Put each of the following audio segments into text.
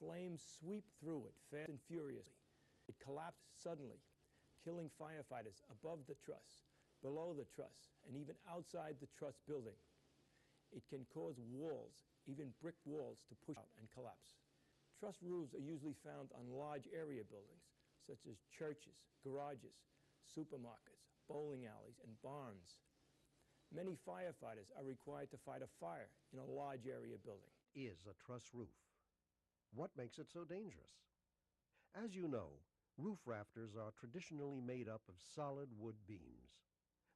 flames sweep through it fast and furiously. It collapsed suddenly, killing firefighters above the truss, below the truss, and even outside the truss building. It can cause walls, even brick walls, to push out and collapse. Truss roofs are usually found on large area buildings, such as churches, garages, supermarkets, bowling alleys, and barns. Many firefighters are required to fight a fire in a large area building. Is a truss roof. What makes it so dangerous? As you know, roof rafters are traditionally made up of solid wood beams.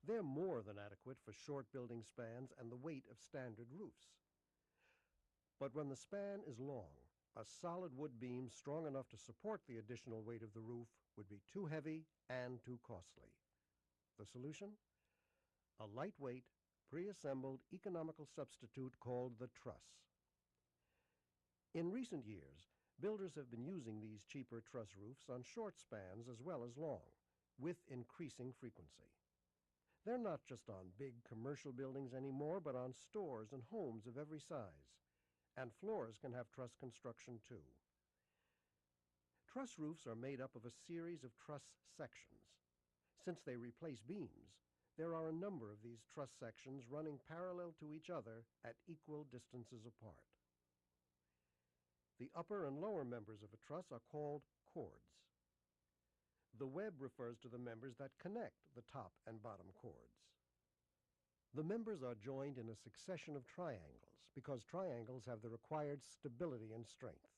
They're more than adequate for short building spans and the weight of standard roofs. But when the span is long, a solid wood beam strong enough to support the additional weight of the roof would be too heavy and too costly. The solution? A lightweight, pre-assembled economical substitute called the truss. In recent years, builders have been using these cheaper truss roofs on short spans as well as long, with increasing frequency. They're not just on big commercial buildings anymore, but on stores and homes of every size. And floors can have truss construction too. Truss roofs are made up of a series of truss sections. Since they replace beams, there are a number of these truss sections running parallel to each other at equal distances apart. The upper and lower members of a truss are called chords. The web refers to the members that connect the top and bottom chords. The members are joined in a succession of triangles because triangles have the required stability and strength.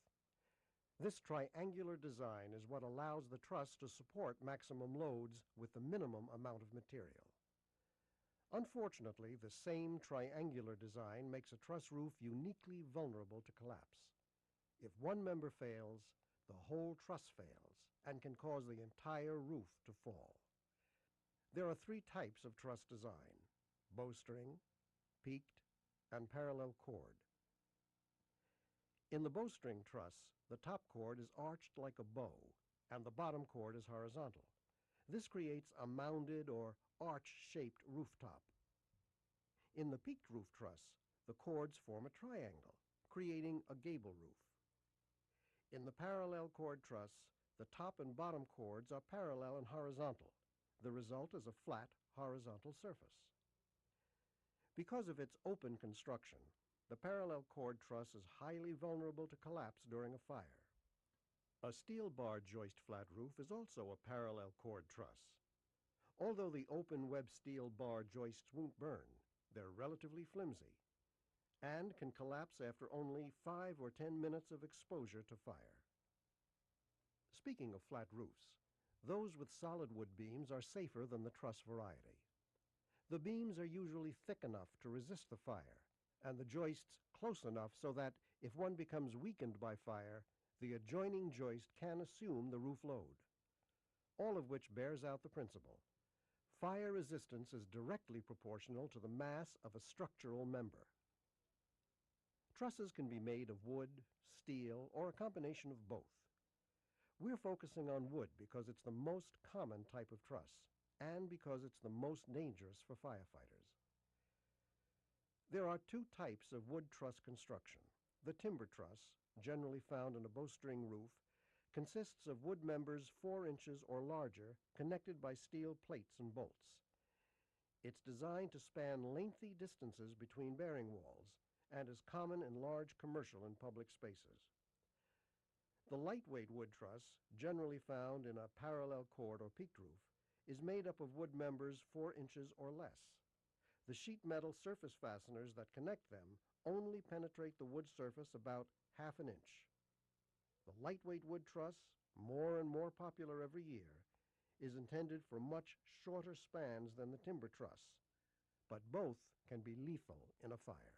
This triangular design is what allows the truss to support maximum loads with the minimum amount of material. Unfortunately, the same triangular design makes a truss roof uniquely vulnerable to collapse. If one member fails, the whole truss fails and can cause the entire roof to fall. There are three types of truss design: bowstring, peaked, and parallel chord. In the bowstring truss, the top chord is arched like a bow, and the bottom chord is horizontal. This creates a mounded or arch-shaped rooftop. In the peaked roof truss, the chords form a triangle, creating a gable roof. In the parallel chord truss, the top and bottom chords are parallel and horizontal. The result is a flat, horizontal surface. Because of its open construction, the parallel chord truss is highly vulnerable to collapse during a fire. A steel bar joist flat roof is also a parallel chord truss. Although the open web steel bar joists won't burn, they're relatively flimsy and can collapse after only 5 or 10 minutes of exposure to fire. Speaking of flat roofs, those with solid wood beams are safer than the truss variety. The beams are usually thick enough to resist the fire, and the joists close enough so that if one becomes weakened by fire, the adjoining joist can assume the roof load. All of which bears out the principle: fire resistance is directly proportional to the mass of a structural member. Trusses can be made of wood, steel, or a combination of both. We're focusing on wood because it's the most common type of truss, and because it's the most dangerous for firefighters. There are two types of wood truss construction. The timber truss, generally found in a bowstring roof, consists of wood members 4 inches or larger connected by steel plates and bolts. It's designed to span lengthy distances between bearing walls and is common in large commercial and public spaces. The lightweight wood truss, generally found in a parallel chord or peaked roof, is made up of wood members 4 inches or less. The sheet metal surface fasteners that connect them only penetrate the wood surface about 1/2 inch. The lightweight wood truss, more and more popular every year, is intended for much shorter spans than the timber truss, but both can be lethal in a fire.